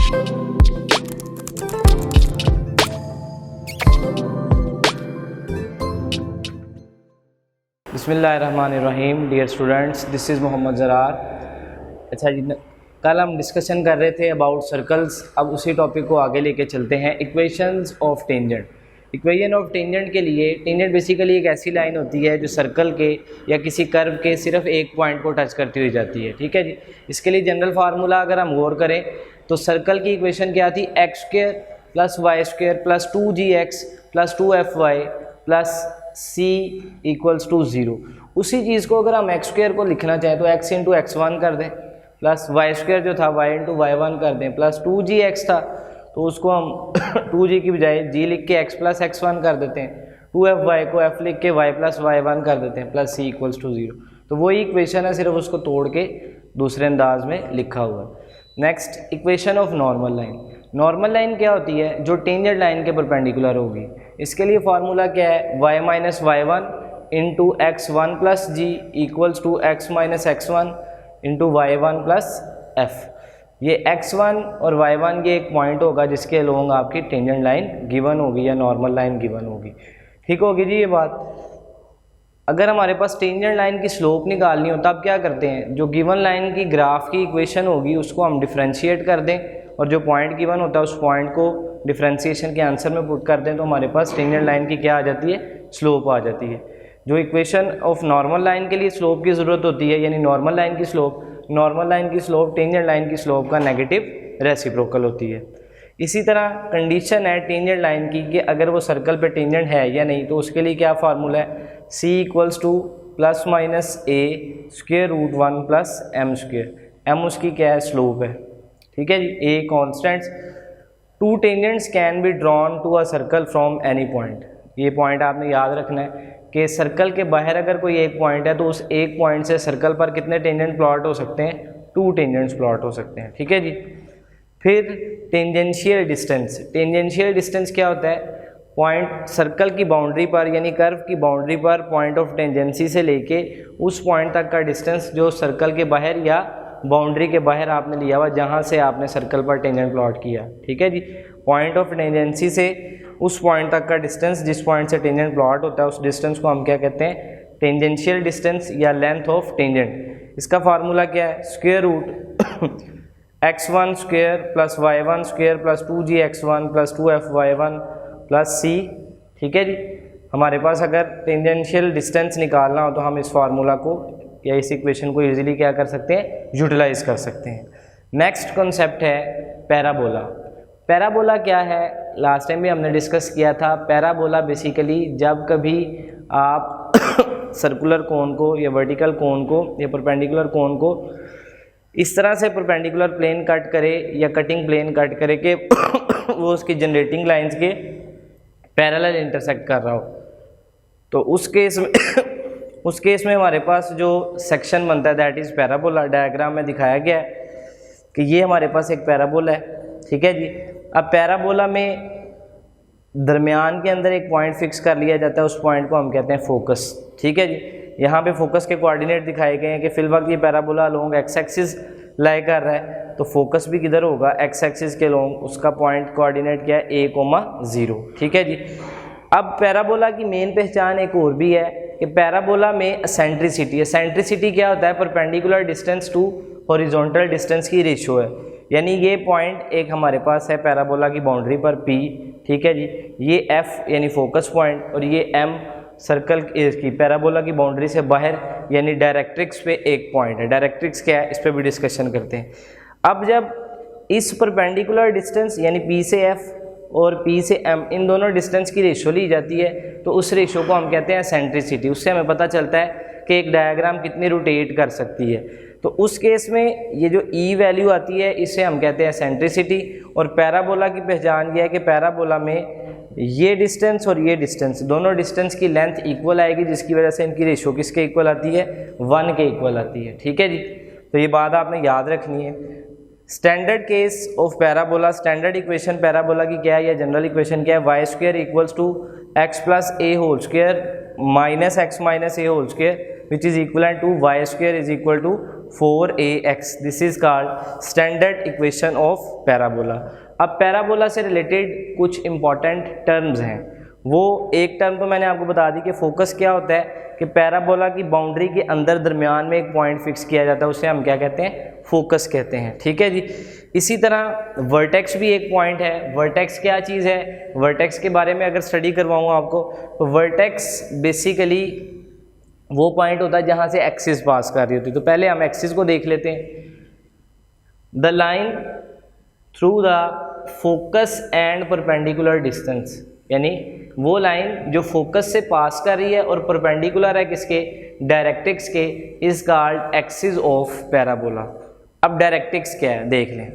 बिस्मिल्लाहिर्रहमानिर्रहीम। Dear students, this is Mohammad Zarar. अच्छा जी, कल हम डिस्कशन कर रहे थे अबाउट सर्कल्स। अब उसी टॉपिक को आगे लेके चलते हैं। Equations of tangent. Equation of tangent के लिए, टेंजेंट बेसिकली एक ऐसी लाइन होती है जो सर्कल के या किसी कर्व के सिर्फ एक पॉइंट को टच करती हुई जाती है। ठीक है जी। इसके लिए जनरल फार्मूला अगर हम गौर करें तो सर्कल की इक्वेशन क्या थी? X square plus y square plus 2gx plus 2fy plus c equals to 0। उसी चीज़ को अगर हम एक्स स्क्वायर को लिखना चाहें तो x इंटू x1 कर दें, प्लस वाई स्क्वायर जो था y इंटू y1 कर दें, प्लस 2gx था तो उसको हम 2g की बजाय g लिख के x प्लस x1 कर देते हैं, 2fy को f लिख के y प्लस y1 कर देते हैं, प्लस c इक्वल्स टू 0। तो वही इक्वेशन है, सिर्फ उसको तोड़ के दूसरे अंदाज में लिखा हुआ है। Next, equation of normal line. Normal line क्या होती है? जो टेंजेंट लाइन के परपेंडिकुलर होगी। इसके लिए फार्मूला क्या है? y minus y1 into x1 plus g equals to x minus x1 into y1 plus f। ये x1 और y1 ये एक पॉइंट होगा जिसके अलोंग आपकी टेंजेंट लाइन गिवन होगी या नॉर्मल लाइन गिवन होगी। ठीक होगी जी ये बात। अगर हमारे पास टेंजेंट लाइन की स्लोप निकालनी हो तब क्या करते हैं? जो गिवन लाइन की ग्राफ की इक्वेशन होगी उसको हम डिफ्रेंशिएट कर दें और जो पॉइंट गिवन होता है उस पॉइंट को डिफ्रेंशिएशन के आंसर में पुट कर दें तो हमारे पास टेंजेंट लाइन की क्या आ जाती है? स्लोप आ जाती है। जो इक्वेशन ऑफ नॉर्मल लाइन के लिए स्लोप की ज़रूरत होती है, यानी नॉर्मल लाइन की स्लोप टेंजेंट लाइन की स्लोप का नेगेटिव रेसिप्रोकल होती है। इसी तरह कंडीशन है टेंजेंट लाइन की कि अगर वो सर्कल पे टेंजेंट है या नहीं, तो उसके लिए क्या फार्मूला है? c equals to plus minus a square root 1 plus m square. m उसकी क्या है? स्लोप है। ठीक है जी। a constants. Two tangents can be drawn to a circle from any point. ये पॉइंट आपने याद रखना है कि सर्कल के बाहर अगर कोई एक पॉइंट है तो उस एक पॉइंट से सर्कल पर कितने टेंजेंट प्लॉट हो सकते हैं? 2 टेंजेंट्स प्लॉट हो सकते हैं। ठीक है जी। फिर टेंजेंशियल डिस्टेंस। टेंजेंशियल डिस्टेंस क्या होता है? पॉइंट सर्कल की बाउंड्री पर यानी कर्व की बाउंड्री पर पॉइंट ऑफ टेंजेंसी से लेके उस पॉइंट तक का डिस्टेंस जो सर्कल के बाहर या बाउंड्री के बाहर आपने लिया हुआ जहाँ से आपने सर्कल पर टेंजेंट प्लॉट किया। ठीक है जी। पॉइंट ऑफ टेंजेंसी से उस पॉइंट तक का डिस्टेंस, जिस पॉइंट से टेंजेंट प्लॉट होता है उस डिस्टेंस को हम क्या कहते हैं? टेंजेंशियल डिस्टेंस या लेंथ ऑफ टेंजेंट। इसका फार्मूला क्या है? Square root x1 square plus y1 square plus 2gx1 plus 2fy1 plus c। ठीक है जी। हमारे पास अगर टेंजेंशियल डिस्टेंस निकालना हो तो हम इस फार्मूला को या इस इक्वेशन को इजीली क्या कर सकते हैं? यूटिलाइज कर सकते हैं। नेक्स्ट कॉन्सेप्ट है पैराबोला। पैराबोला क्या है? लास्ट टाइम भी हमने डिस्कस किया था। पैराबोला बेसिकली जब कभी आप सर्कुलर कोन को या वर्टिकल कोन को या परपेंडिकुलर कोन को इस तरह से परपेंडिकुलर प्लेन कट करे या कटिंग प्लेन कट करे कि वो उसकी जनरेटिंग लाइंस के पैरेलल इंटरसेक्ट कर रहा हो, तो उस केस में हमारे पास जो सेक्शन बनता है दैट इज़ पैराबोला। डायग्राम में दिखाया गया है कि ये हमारे पास एक पैराबोला है। ठीक है जी। अब पैराबोला में दरमियान के अंदर एक पॉइंट फिक्स कर लिया जाता है, उस पॉइंट को हम कहते हैं फोकस। ठीक है जी। यहाँ पे फोकस के कोऑर्डिनेट दिखाए गए हैं कि फिल वक्त ये पैराबोला अलोंग एक्स एक्सिस लाई कर रहा है, तो फोकस भी किधर होगा? एक्स एक्सिस के अलोंग। उसका पॉइंट कोऑर्डिनेट क्या है? a,0। ठीक है जी। अब पैराबोला की मेन पहचान एक और भी है कि पैराबोला में एसेंट्रिसिटी। एसेंट्रिसिटी क्या होता है? Perpendicular distance to horizontal distance की रेशियो है। यानी ये पॉइंट एक हमारे पास है पैराबोला की बाउंड्री पर P। ठीक है जी। ये F यानी फोकस पॉइंट और ये M सर्कल की पैराबोला की बाउंड्री से बाहर यानी डायरेक्ट्रिक्स पे एक पॉइंट है। डायरेक्ट्रिक्स क्या है? इस पर भी डिस्कशन करते हैं। अब जब इस परपेंडिकुलर डिस्टेंस यानी P से F और P से M इन दोनों डिस्टेंस की रेशियो ली जाती है तो उस रेशियो को हम कहते हैं एसेंट्रिसिटी। उससे हमें पता चलता है कि एक डायग्राम कितनी रोटेट कर सकती है। तो उस केस में ये जो E वैल्यू आती है इसे हम कहते हैं एसेंट्रिसिटी। और पैराबोला की पहचान ये है कि पैराबोला में ये डिस्टेंस और ये डिस्टेंस दोनों डिस्टेंस की लेंथ इक्वल आएगी, जिसकी वजह से इनकी रेशियो किसके इक्वल आती है? 1 के इक्वल आती है। ठीक है जी। तो ये बात आपने याद रखनी है। Standard case of parabola, standard equation parabola की क्या है या जनरल इक्वेशन क्या है? Y square equals to x plus a whole square minus x minus a whole square which is equal to y square is equal to 4ax, this is called standard equation of parabola. अब parabola से related कुछ important terms हैं, वो एक term तो मैंने आपको बता दी कि फोकस क्या होता है, कि पैराबोला की बाउंड्री के अंदर दरमियान में एक पॉइंट फिक्स किया जाता है, उसे हम क्या कहते हैं, फोकस कहते हैं। ठीक है जी। इसी तरह वर्टेक्स भी एक पॉइंट है। वर्टेक्स क्या चीज़ है, वर्टेक्स के बारे में अगर स्टडी करवाऊँ आपको, तो वर्टेक्स बेसिकली वो पॉइंट होता है जहाँ से एक्सिस पास कर रही होती है। तो पहले हम एक्सिस को देख लेते हैं। The line through the focus and perpendicular distance, यानी वो लाइन जो फोकस से पास कर रही है और परपेंडिकुलर है किसके, डायरेक्ट्रिक्स के, is called axis of parabola. अब डायरेक्ट्रिक्स क्या है देख लें।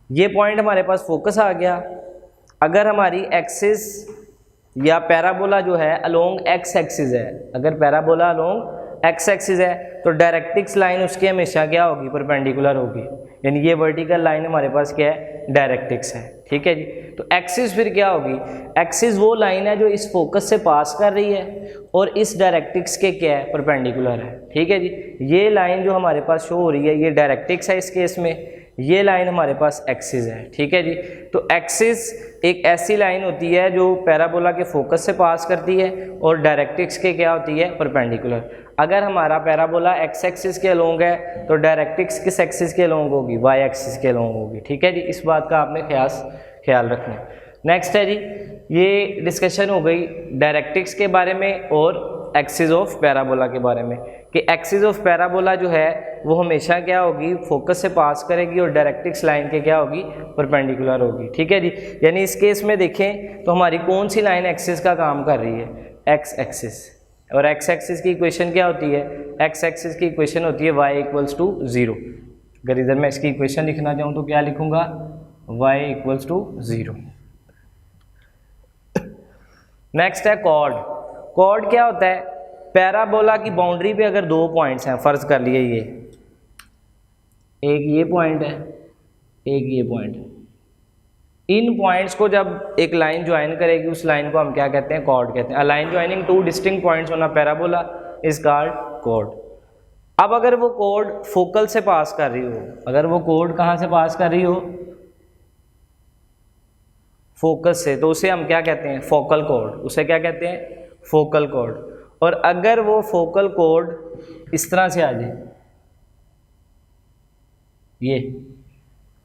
ये पॉइंट हमारे पास फोकस आ गया। अगर हमारी एक्सिस या पैराबोला जो है अलोंग एक्स एक्सिस है, अगर पैराबोला अलोंग एक्स एक्सिस है तो डायरेक्ट्रिक्स लाइन उसकी हमेशा क्या होगी, परपेंडिकुलर होगी। यानी ये वर्टिकल लाइन हमारे पास क्या है, डायरेक्ट्रिक्स है। ठीक है जी। तो एक्सिस फिर क्या होगी, एक्सिस वो लाइन है जो इस फोकस से पास कर रही है और इस डायरेक्ट्रिक्स के क्या है, परपेंडिकुलर है। ठीक है जी। ये लाइन जो हमारे पास शो हो रही है ये डायरेक्ट्रिक्स है इस केस में, ये लाइन हमारे पास एक्सिस है। ठीक है जी। तो एक्सिस एक ऐसी लाइन होती है जो पैराबोला के फोकस से पास करती है और डायरेक्ट्रिक्स के क्या होती है, परपेंडिकुलर। अगर हमारा पैराबोला एक्स एक्सिस के अलोंग है तो डायरेक्ट्रिक्स किस एक्सिस के अलोंग होगी, वाई एक्सिस के अलोंग होगी। ठीक है जी। इस बात का आपने ख्याल रखना है। नेक्स्ट है जी, ये डिस्कशन हो गई डायरेक्ट्रिक्स के बारे में और एक्सिस ऑफ पैराबोला के बारे में, कि एक्सिस ऑफ पैराबोला जो है वो हमेशा क्या होगी, फोकस से पास करेगी और डायरेक्ट्रिक्स लाइन के क्या होगी, परपेंडिकुलर होगी। ठीक है जी। यानी इस केस में देखें तो हमारी कौन सी लाइन एक्सिस का काम कर रही है, एक्स एक्सिस। और एक्स एक्सिस की इक्वेशन क्या होती है, एक्स एक्सिस की इक्वेशन होती है y = 0। अगर इधर मैं इसकी इक्वेशन लिखना चाहूँ तो क्या लिखूँगा, y = 0। नेक्स्ट है कॉर्ड। कॉर्ड क्या होता है, पैराबोला की बाउंड्री पे अगर दो पॉइंट्स हैं, फर्ज कर लिए ये एक ये पॉइंट है, एक ये पॉइंट है, इन पॉइंट्स को जब एक लाइन ज्वाइन करेगी उस लाइन को हम क्या कहते हैं, कॉर्ड कहते हैं। A line joining two distinct points on a parabola is called chord. अब अगर वो कॉर्ड फोकल से पास कर रही हो, अगर वो कॉर्ड कहाँ से पास कर रही हो, फोकस से, तो उसे हम क्या कहते हैं, फोकल कॉर्ड। उसे क्या कहते हैं, फोकल कॉर्ड। और अगर वो फोकल कॉर्ड इस तरह से आ जाए, ये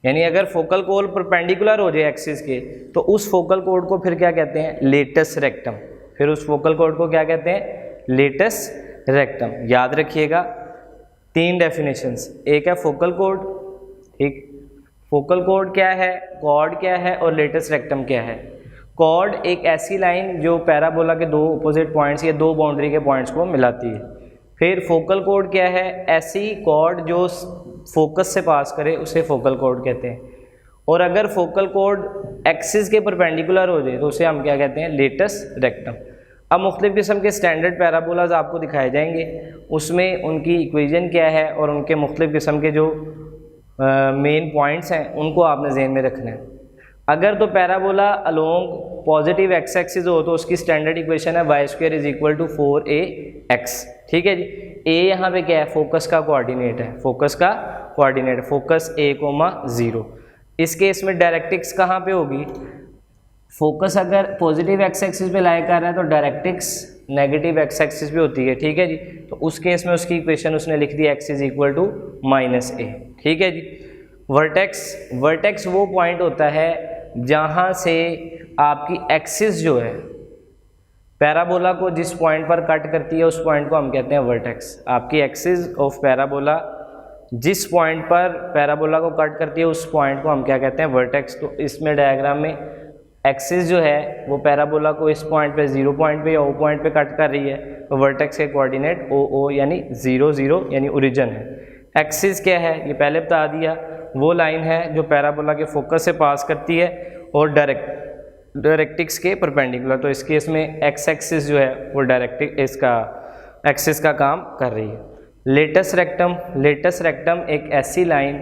यानी अगर फोकल कॉर्ड परपेंडिकुलर हो जाए एक्सिस के, तो उस फोकल कॉर्ड को फिर क्या कहते हैं, लेटस रेक्टम। फिर उस फोकल कॉर्ड को क्या कहते हैं, लेटस रेक्टम। याद रखिएगा 3 डेफिनेशंस, एक है फोकल कॉर्ड, ठीक, फोकल कॉर्ड क्या है, कॉर्ड क्या है और लेटस रेक्टम क्या है। कॉर्ड एक ऐसी लाइन जो पैराबोला के दो अपोजिट पॉइंट्स या दो बाउंड्री के पॉइंट्स को मिलाती है। फिर फोकल कॉर्ड क्या है, ऐसी कॉर्ड जो फोकस से पास करे उसे फोकल कॉर्ड कहते हैं। और अगर फोकल कॉर्ड एक्सिस के परपेंडिकुलर हो जाए तो उसे हम क्या कहते हैं, लेटस रेक्टम। अब मुख्तलिफ़ किस्म के स्टैंडर्ड पैराबोलाज आपको दिखाए जाएंगे, उसमें उनकी इक्वेशन क्या है और उनके मुख्तलिफ़ किस्म के जो मेन पॉइंट्स हैं उनको आपने जहन में रखना है। अगर तो parabola along positive x axis हो तो उसकी स्टैंडर्ड इक्वेशन है y² = 4ax। ठीक है जी। a यहाँ पे क्या है, फोकस का कोऑर्डिनेट है, फोकस का कोऑर्डिनेट, फोकस a, 0। इस केस में डायरेक्ट्रिक्स कहाँ पे होगी, फोकस अगर पॉजिटिव एक्स एक्सिस पे लाई कर रहा है तो डायरेक्ट्रिक्स नेगेटिव एक्स एक्सिस पे होती है। ठीक है जी। तो उस केस में उसकी इक्वेशन उसने लिख दी x = -a। ठीक है जी। वर्टेक्स वो पॉइंट होता है जहाँ से आपकी एक्सिस जो है पैराबोला को जिस पॉइंट पर कट करती है उस पॉइंट को हम कहते हैं वर्टेक्स। आपकी एक्सिस ऑफ पैराबोला जिस पॉइंट पर पैराबोला को कट करती है उस पॉइंट को हम क्या कहते हैं, वर्टेक्स। तो इसमें डायग्राम में एक्सिस जो है वो पैराबोला को इस पॉइंट पे 0 पॉइंट पे या O पॉइंट पे कट कर रही है, तो वर्टेक्स के कोऑर्डिनेट O यानी 0 0 यानी ओरिजिन है। एक्सिस क्या है ये पहले बता दिया, वो लाइन है जो पैराबोला के फोकस से पास करती है और डायरेक्ट्रिक्स के परपेंडिकुलर। तो इस केस में एक्स एक्सिस जो है वो डायरेक्ट्रिक्स इसका एक्सिस का काम कर रही है। लेटस रेक्टम एक ऐसी लाइन,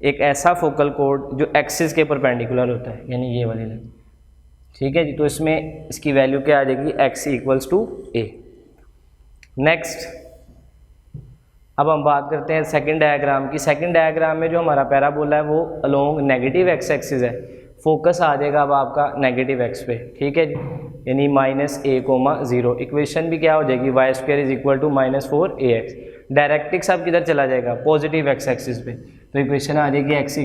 एक ऐसा फोकल कॉर्ड जो एक्सिस के परपेंडिकुलर होता है, यानी ये वाली लाइन। ठीक है जी। तो इसमें इसकी वैल्यू क्या आ जाएगी, x = a। नेक्स्ट अब हम बात करते हैं सेकंड डायग्राम की। सेकंड डायग्राम में जो हमारा पैराबोला है वो अलोंग नेगेटिव एक्स एक्सिस है, फोकस आ जाएगा अब आपका नेगेटिव एक्स पे, ठीक है जी, यानी -a,0। इक्वेशन भी क्या हो जाएगी, y² = -4ax। डायरेक्ट्रिक्स अब किधर चला जाएगा, पॉजिटिव एक्स एक्सिस पे, तो इक्वेशन आ जाएगी x =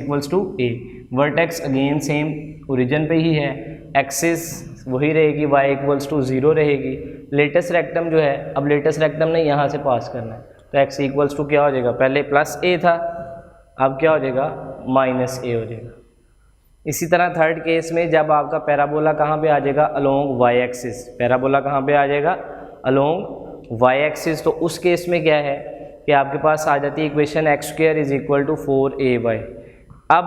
a। Vertex again same origin पे ही है, एक्सिस वही रहेगी, y = 0 रहेगी। लेटेस्ट रेक्टम जो है, अब लेटेस्ट रेक्टम ने यहाँ से पास करना है, तो x = क्या हो जाएगा, पहले +a था, अब क्या हो जाएगा, -a हो जाएगा। इसी तरह थर्ड केस में जब आपका पैराबोला कहाँ पे आ जाएगा, अलोंग y एक्सिस, पैराबोला कहाँ पे आ जाएगा, अलोंग y एक्सिस, तो उस केस में क्या है कि आपके पास आ जाती है इक्वेशन x² = 4ay। अब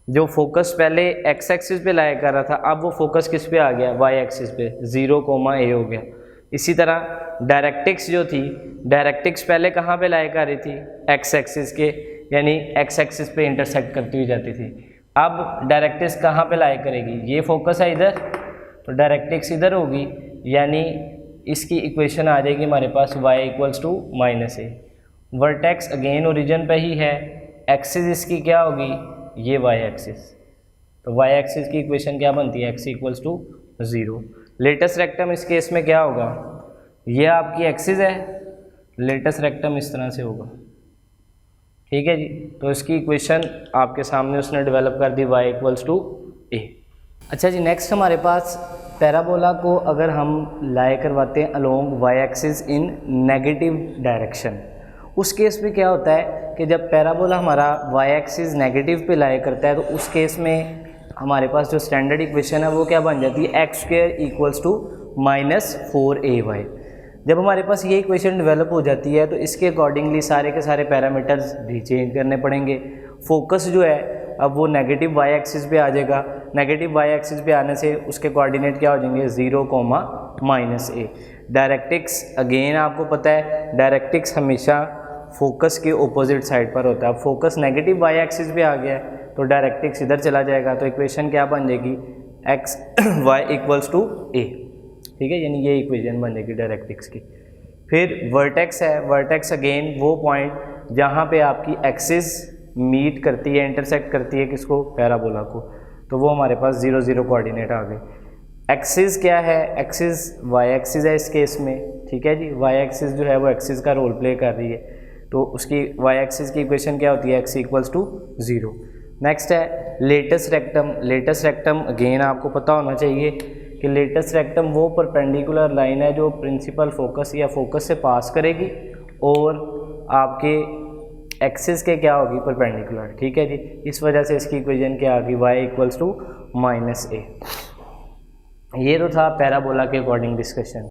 जो फोकस पहले x एक्सिस पे लाया कर रहा था, अब वो फोकस किस पे आ गया, y एक्सिस पे, 0, a हो गया। इसी तरह डायरेक्ट्रिक्स जो थी, डायरेक्ट्रिक्स पहले कहाँ पे लाया कर रही थी, x एक्सिस के, यानी x एक्सिस पे इंटरसेक्ट करती हुई जाती थी। अब डायरेक्ट्रिक्स कहाँ पे लाया करेगी, ये फोकस है इधर, तो डायरेक्ट्रिक्स इधर होगी, यानी इसकी इक्वेशन आ जाएगी हमारे पास y = -a। Vertex again origin पे ही है, एक्सिस इसकी क्या होगी, ये y एक्सिस, तो y एक्सिस की इक्वेशन क्या बनती है, x = 0। लेटेस्ट रेक्टम इस केस में क्या होगा, ये आपकी एक्सिस है, लेटेस्ट रेक्टम इस तरह से होगा, ठीक है जी। तो इसकी इक्वेशन आपके सामने उसने डेवलप कर दी, y = a। अच्छा जी, नेक्स्ट हमारे पास पैराबोला को अगर हम लाए करवाते हैं अलोंग y एक्सिस इन नेगेटिव डायरेक्शन, उस केस में क्या होता है कि जब पैराबोला हमारा y एक्सिस नेगेटिव पे लाया करता है, तो उस केस में हमारे पास जो स्टैंडर्ड इक्वेशन है वो क्या बन जाती है, x² = -4ay। जब हमारे पास ये इक्वेशन डेवलप हो जाती है तो इसके अकॉर्डिंगली सारे के सारे पैरामीटर्स भी चेंज करने पड़ेंगे। फोकस जो है अब वो नेगेटिव y एक्सिस पे आ जाएगा, नेगेटिव y एक्सिस पे आने से उसके कोऑर्डिनेट क्या हो जाएंगे, 0, -a। डायरेक्ट्रिक्स अगेन आपको पता है, डायरेक्ट्रिक्स हमेशा फोकस के ऑपोजिट साइड पर होता है। अब फोकस नेगेटिव y एक्सिस पे आ गया है तो डायरेक्ट्रिक्स इधर चला जाएगा, तो इक्वेशन क्या बन जाएगी, y = a, ठीक है, यानी ये इक्वेशन बन जाएगी डायरेक्ट्रिक्स की। फिर वर्टेक्स है, वर्टेक्स अगेन वो पॉइंट जहाँ पे आपकी एक्सिस मीट करती है, इंटरसेक्ट करती है किसको, पैराबोला को, तो वो हमारे पास 0, 0 कोऑर्डिनेट आ गए। एक्सिस क्या है, एक्सिस y एक्सिस है इस केस में, ठीक है जी, y एक्सिस जो है वो एक्सिस का रोल प्ले कर रही है, तो उसकी y एक्सिस की इक्वेशन क्या होती है, x = 0। नेक्स्ट है latus rectum. Latus rectum again आपको पता होना चाहिए कि लेटेस्ट रेक्टम वो परपेंडिकुलर लाइन है जो प्रिंसिपल फोकस या फोकस से पास करेगी और आपके एक्सिस के क्या होगी, परपेंडिकुलर, ठीक है जी। इस वजह से इसकी इक्वेशन क्या आ गई, y = -a। ये तो था पैराबोला के अकॉर्डिंग डिस्कशन।